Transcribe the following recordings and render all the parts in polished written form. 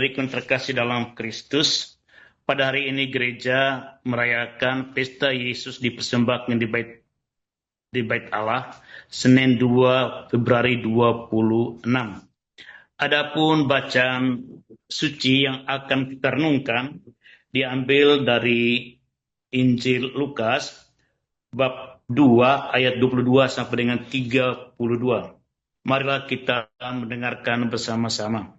Saudariku terkasih dalam Kristus, pada hari ini gereja merayakan pesta Yesus dipersembahkan di bait Allah, Senin 2 Februari 26. Adapun bacaan suci yang akan kita renungkan diambil dari Injil Lukas bab 2 ayat 22 sampai dengan 32. Marilah kita mendengarkan bersama-sama.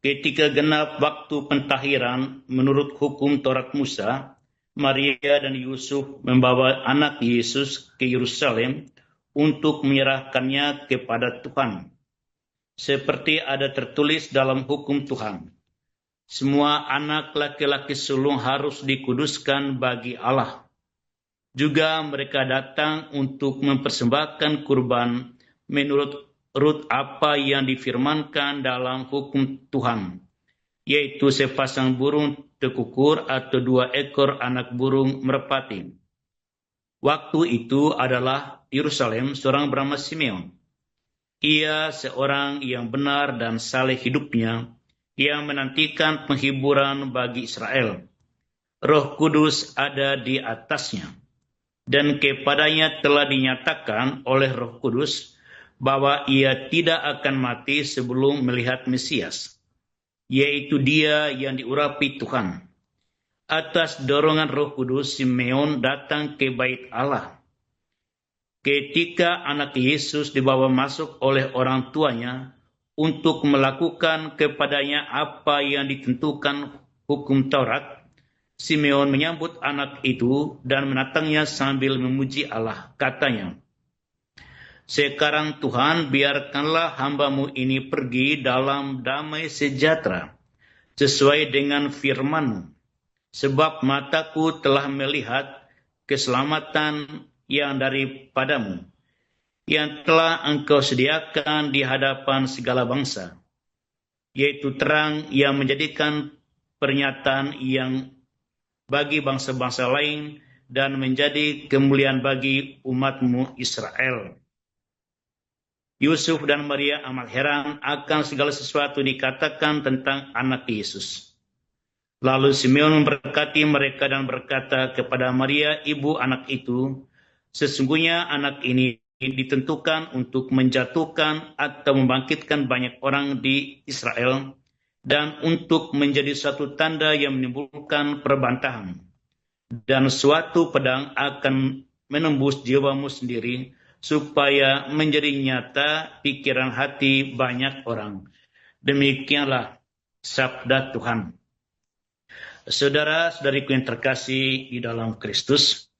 Ketika genap waktu pentahiran menurut hukum Taurat Musa, Maria dan Yusuf membawa anak Yesus ke Yerusalem untuk menyerahkannya kepada Tuhan. Seperti ada tertulis dalam hukum Tuhan, semua anak laki-laki sulung harus dikuduskan bagi Allah. Juga mereka datang untuk mempersembahkan kurban menurut apa yang difirmankan dalam hukum Tuhan, yaitu sepasang burung tekukur atau 2 ekor anak burung merpati. Waktu itu adalah Yerusalem seorang bernama Simeon. Ia seorang yang benar dan saleh hidupnya, yang menantikan penghiburan bagi Israel. Roh Kudus ada di atasnya, dan kepadanya telah dinyatakan oleh Roh Kudus bahwa ia tidak akan mati sebelum melihat Mesias, yaitu Dia yang diurapi Tuhan. Atas dorongan Roh Kudus, Simeon datang ke bait Allah. Ketika anak Yesus dibawa masuk oleh orang tuanya untuk melakukan kepadanya apa yang ditentukan hukum Taurat, Simeon menyambut anak itu dan menatangnya sambil memuji Allah. Katanya, "Sekarang Tuhan, biarkanlah hambamu ini pergi dalam damai sejahtera, sesuai dengan firman-Mu. Sebab mataku telah melihat keselamatan yang daripadamu, yang telah Engkau sediakan di hadapan segala bangsa, yaitu terang yang menjadikan pernyataan yang bagi bangsa-bangsa lain dan menjadi kemuliaan bagi umat-Mu Israel." Yusuf dan Maria amat heran akan segala sesuatu dikatakan tentang anak Yesus. Lalu Simeon memberkati mereka dan berkata kepada Maria, ibu anak itu, "Sesungguhnya anak ini ditentukan untuk menjatuhkan atau membangkitkan banyak orang di Israel, dan untuk menjadi suatu tanda yang menimbulkan perbantahan. Dan suatu pedang akan menembus jiwamu sendiri, supaya menjadi nyata pikiran hati banyak orang." Demikianlah sabda Tuhan. Saudara-saudariku yang terkasih di dalam Kristus,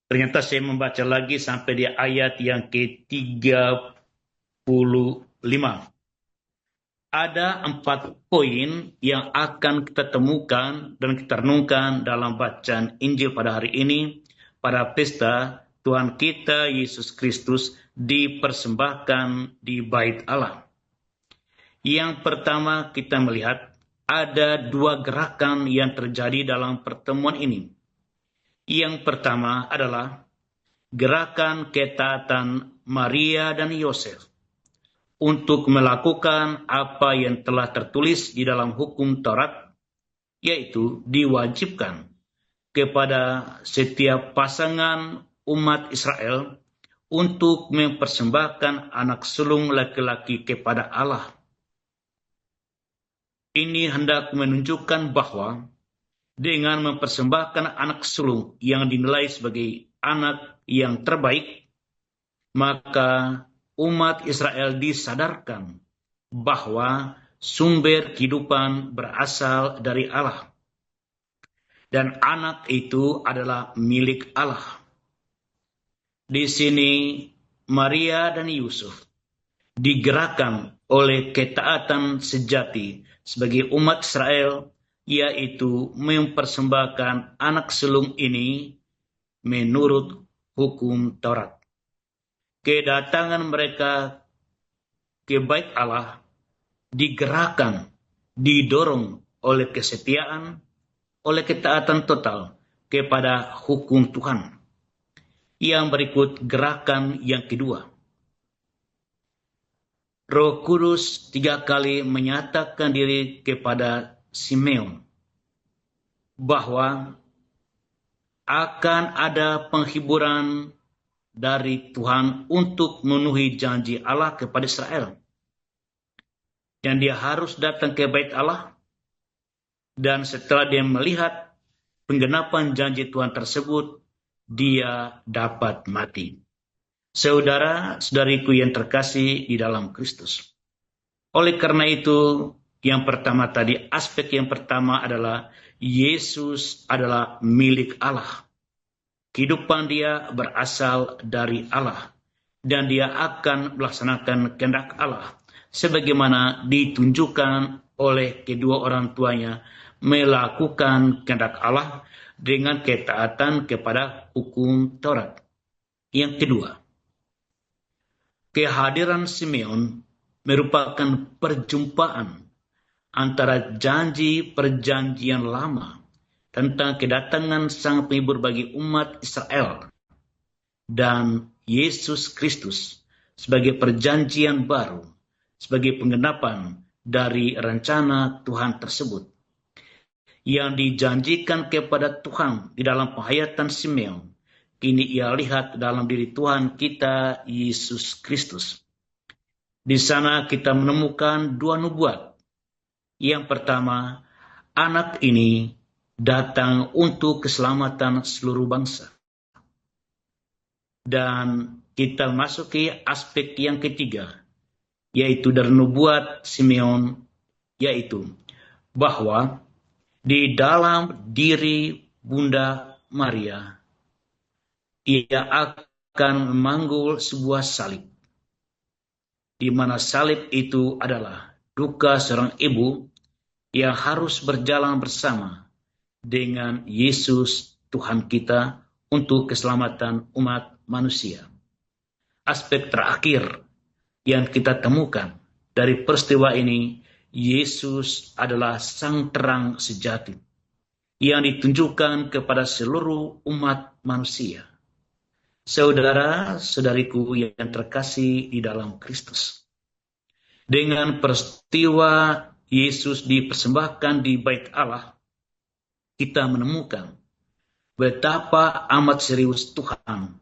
ternyata saya membaca lagi sampai di ayat yang ke-35. Ada 4 poin yang akan kita temukan dan kita renungkan dalam bacaan Injil pada hari ini, pada pesta Tuhan kita Yesus Kristus dipersembahkan di bait Allah. Yang pertama, kita melihat ada 2 gerakan yang terjadi dalam pertemuan ini. Yang pertama adalah gerakan ketaatan Maria dan Yosef untuk melakukan apa yang telah tertulis di dalam hukum Taurat, yaitu diwajibkan kepada setiap pasangan umat Israel untuk mempersembahkan anak sulung laki-laki kepada Allah. Ini hendak menunjukkan bahwa dengan mempersembahkan anak sulung yang dinilai sebagai anak yang terbaik, maka umat Israel disadarkan bahwa sumber kehidupan berasal dari Allah, dan anak itu adalah milik Allah. Di sini Maria dan Yusuf digerakkan oleh ketaatan sejati sebagai umat Israel, yaitu mempersembahkan anak sulung ini menurut hukum Taurat. Kedatangan mereka ke bait Allah digerakkan, didorong oleh kesetiaan, oleh ketaatan total kepada hukum Tuhan. Yang berikut gerakan yang kedua. Roh Kudus 3 kali menyatakan diri kepada Simeon bahwa akan ada penghiburan dari Tuhan untuk memenuhi janji Allah kepada Israel. Dan dia harus datang ke bait Allah, dan setelah dia melihat penggenapan janji Tuhan tersebut, dia dapat mati. Saudara-saudariku yang terkasih di dalam Kristus. Oleh karena itu, aspek yang pertama adalah Yesus adalah milik Allah. Kehidupan dia berasal dari Allah, dan dia akan melaksanakan kehendak Allah, sebagaimana ditunjukkan oleh kedua orang tuanya melakukan kehendak Allah dengan ketaatan kepada hukum Taurat. Yang kedua, kehadiran Simeon merupakan perjumpaan antara janji perjanjian lama tentang kedatangan Sang Penghibur bagi umat Israel dan Yesus Kristus sebagai perjanjian baru, sebagai penggenapan dari rencana Tuhan tersebut. Yang dijanjikan kepada Tuhan di dalam penghayatan Simeon, kini ia lihat dalam diri Tuhan kita, Yesus Kristus. Di sana kita menemukan 2 nubuat. Yang pertama, anak ini datang untuk keselamatan seluruh bangsa. Dan kita masuki aspek yang ketiga, yaitu dari nubuat Simeon, yaitu bahwa di dalam diri Bunda Maria, ia akan memanggul sebuah salib, di mana salib itu adalah duka seorang ibu yang harus berjalan bersama dengan Yesus Tuhan kita untuk keselamatan umat manusia. Aspek terakhir yang kita temukan dari peristiwa ini, Yesus adalah sang terang sejati yang ditunjukkan kepada seluruh umat manusia. Saudara-saudariku yang terkasih di dalam Kristus, dengan peristiwa Yesus dipersembahkan di bait Allah, kita menemukan betapa amat serius Tuhan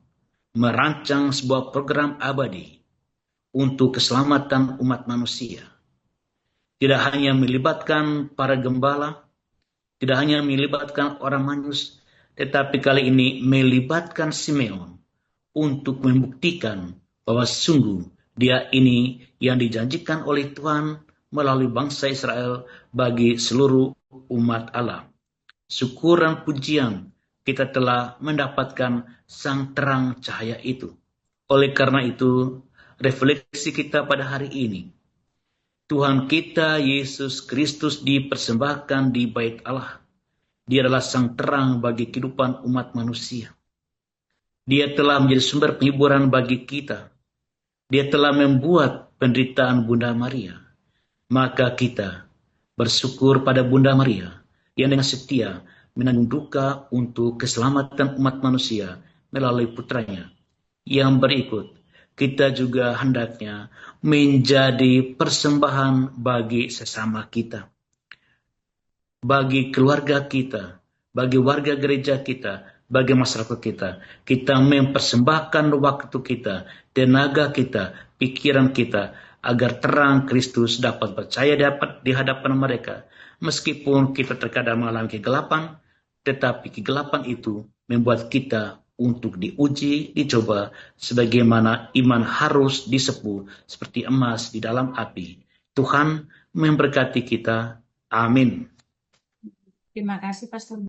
merancang sebuah program abadi untuk keselamatan umat manusia. Tidak hanya melibatkan para gembala, tidak hanya melibatkan orang manus, tetapi kali ini melibatkan Simeon untuk membuktikan bahwa sungguh dia ini yang dijanjikan oleh Tuhan melalui bangsa Israel bagi seluruh umat Allah. Syukur dan pujian kita telah mendapatkan sang terang cahaya itu. Oleh karena itu, refleksi kita pada hari ini, Tuhan kita Yesus Kristus dipersembahkan di bait Allah. Dia adalah sang terang bagi kehidupan umat manusia. Dia telah menjadi sumber penghiburan bagi kita. Dia telah membuat penderitaan Bunda Maria. Maka kita bersyukur pada Bunda Maria yang dengan setia menanggung duka untuk keselamatan umat manusia melalui putranya. Yang berikut, kita juga hendaknya menjadi persembahan bagi sesama kita, bagi keluarga kita, bagi warga gereja kita, bagi masyarakat kita. Kita mempersembahkan waktu kita, tenaga kita, pikiran kita, agar terang Kristus dapat percaya di hadapan mereka. Meskipun kita terkadang mengalami kegelapan, tetapi kegelapan itu membuat kita untuk diuji, dicoba, sebagaimana iman harus disepuh seperti emas di dalam api. Tuhan memberkati kita. Amin. Terima kasih, Pastor.